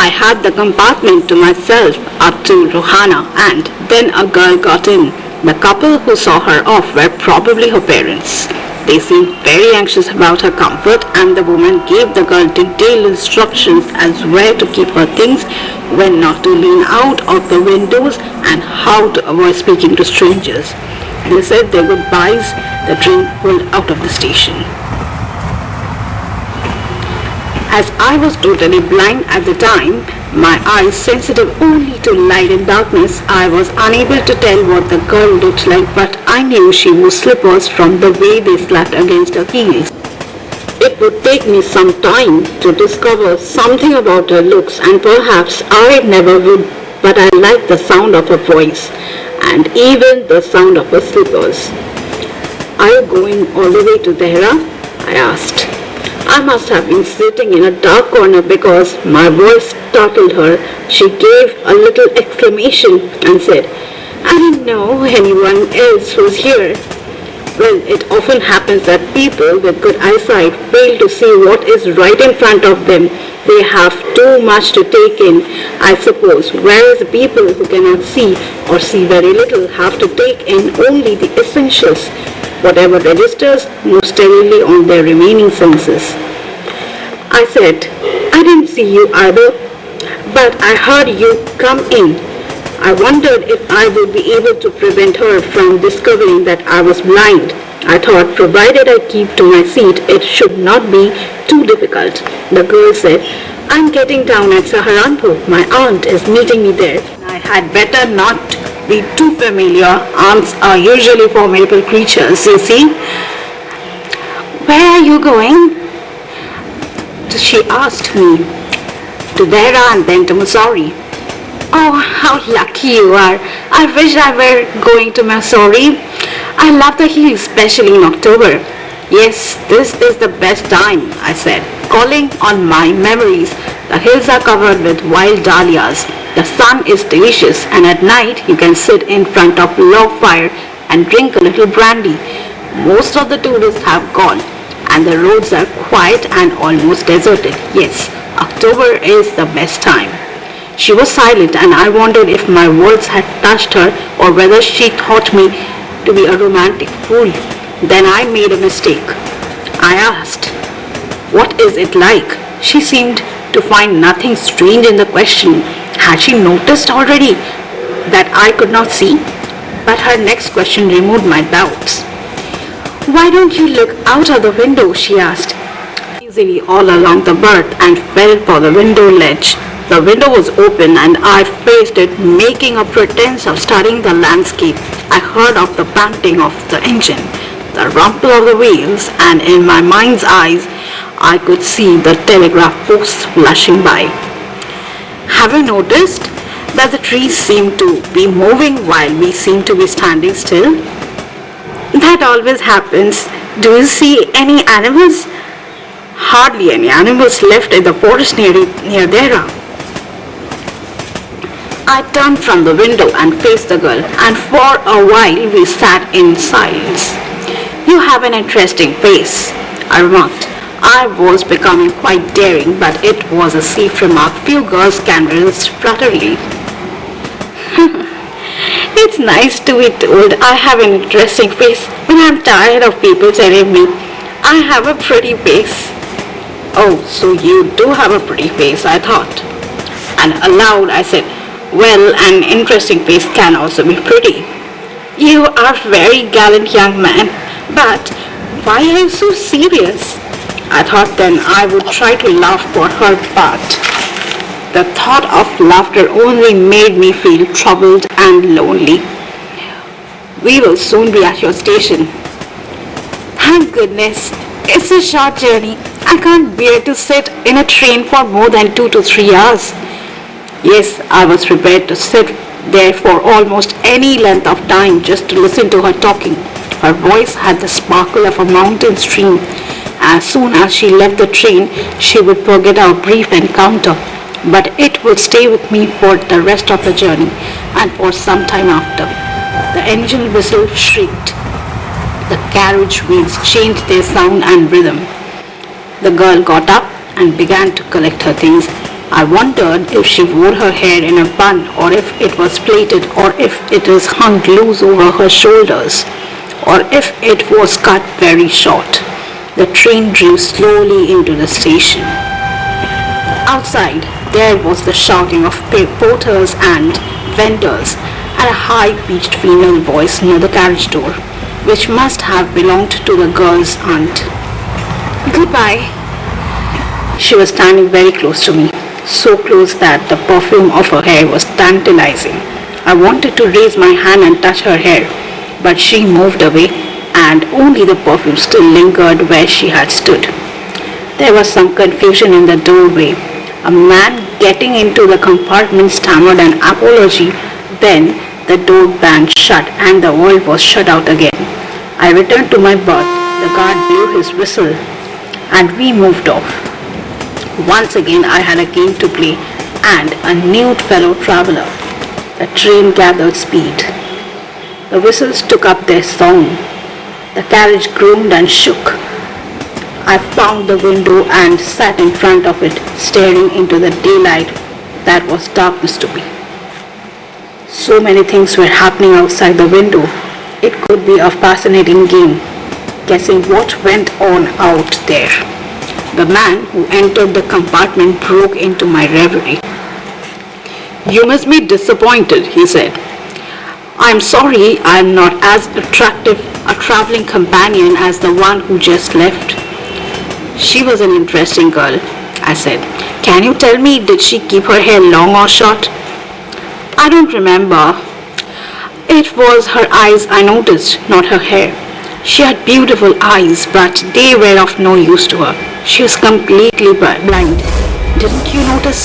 I had the compartment to myself up to Rohana, and then a girl got in. The couple who saw her off were probably her parents. They seemed very anxious about her comfort, and the woman gave the girl detailed instructions as where to keep her things, when not to lean out of the windows, and how to avoid speaking to strangers. They said their goodbyes. The train pulled out of the station. As I was totally blind at the time, my eyes sensitive only to light and darkness, I was unable to tell what the girl looked like, but I knew she wore slippers from the way they slapped against her heels. It would take me some time to discover something about her looks, and perhaps I never would, but I liked the sound of her voice and even the sound of her slippers. "Are you going all the way to Dehra?" I asked. I must have been sitting in a dark corner because my voice startled her. She gave a little exclamation and said, "I didn't know anyone else was here." Well, it often happens that people with good eyesight fail to see what is right in front of them. They have too much to take in, I suppose, whereas the people who cannot see or see very little have to take in only the essentials. Whatever registers moves steadily on their remaining senses. I said, "I didn't see you either, but I heard you come in." I wondered if I would be able to prevent her from discovering that I was blind. I thought, provided I keep to my seat, it should not be too difficult. The girl said, "I'm getting down at Saharanpur. My aunt is meeting me there. I had better not be too familiar. Aunts are usually formidable creatures, you see." "Where are you going?" she asked me. "To Dehra and then to Mussoorie." "Oh, how lucky you are. I wish I were going to Mussoorie. I love the hills, especially in October." "Yes, this is the best time," I said, calling on my memories. "The hills are covered with wild dahlias. The sun is delicious, and at night you can sit in front of a log fire and drink a little brandy. Most of the tourists have gone, and the roads are quiet and almost deserted. Yes, October is the best time." She was silent, and I wondered if my words had touched her or whether she thought me to be a romantic fool. Then I made a mistake. I asked, "What is it like?" She seemed to find nothing strange in the question. Had she noticed already that I could not see? But her next question removed my doubts. "Why don't you look out of the window?" she asked. Easily all along the berth and felt for the window ledge. The window was open and I faced it, making a pretense of studying the landscape. I heard of the panting of the engine, the rumble of the wheels, and in my mind's eyes I could see the telegraph posts flashing by. "Have you noticed that the trees seem to be moving while we seem to be standing still?" "That always happens. Do you see any animals?" "Hardly any animals left in the forest near Dehra." I turned from the window and faced the girl, and for a while we sat in silence. "You have an interesting face," I remarked. I was becoming quite daring, but it was a safe remark. Few girls can resist flattery. "It's nice to be told I have an interesting face when I'm tired of people telling me I have a pretty face." "Oh, so you do have a pretty face," I thought. And aloud I said, "Well, an interesting face can also be pretty." "You are a very gallant young man, but why are you so serious?" I thought then I would try to laugh for her part. The thought of laughter only made me feel troubled and lonely. "We will soon be at your station." "Thank goodness. It's a short journey. I can't bear to sit in a train for more than 2 to 3 hours. Yes, I was prepared to sit there for almost any length of time just to listen to her talking. Her voice had the sparkle of a mountain stream. As soon as she left the train, she would forget our brief encounter, but it would stay with me for the rest of the journey and for some time after. The engine whistle shrieked. The carriage wheels changed their sound and rhythm. The girl got up and began to collect her things. I wondered if she wore her hair in a bun or if it was plaited or if it is hung loose over her shoulders or if it was cut very short. The train drew slowly into the station. Outside, there was the shouting of porters and vendors and a high-pitched female voice near the carriage door, which must have belonged to the girl's aunt. Goodbye. She was standing very close to me, so close that the perfume of her hair was tantalizing. I wanted to raise my hand and touch her hair, but she moved away and only the perfume still lingered where she had stood. There was some confusion in the doorway. A man getting into the compartment stammered an apology. Then the door banged shut and the world was shut out again. I returned to my berth. The guard blew his whistle and we moved off. Once again I had a game to play and a nude fellow traveler. The train gathered speed. The whistles took up their song. The carriage groaned and shook. I found the window and sat in front of it, staring into the daylight that was darkness to me. So many things were happening outside the window. It could be a fascinating game, guessing what went on out there. The man who entered the compartment broke into my reverie. "You must be disappointed," he said. "I'm sorry I'm not as attractive a traveling companion as the one who just left." "She was an interesting girl," I said. "Can you tell me, did she keep her hair long or short?" "I don't remember. It was her eyes I noticed, not her hair. She had beautiful eyes, but they were of no use to her. She was completely blind. Didn't you notice?"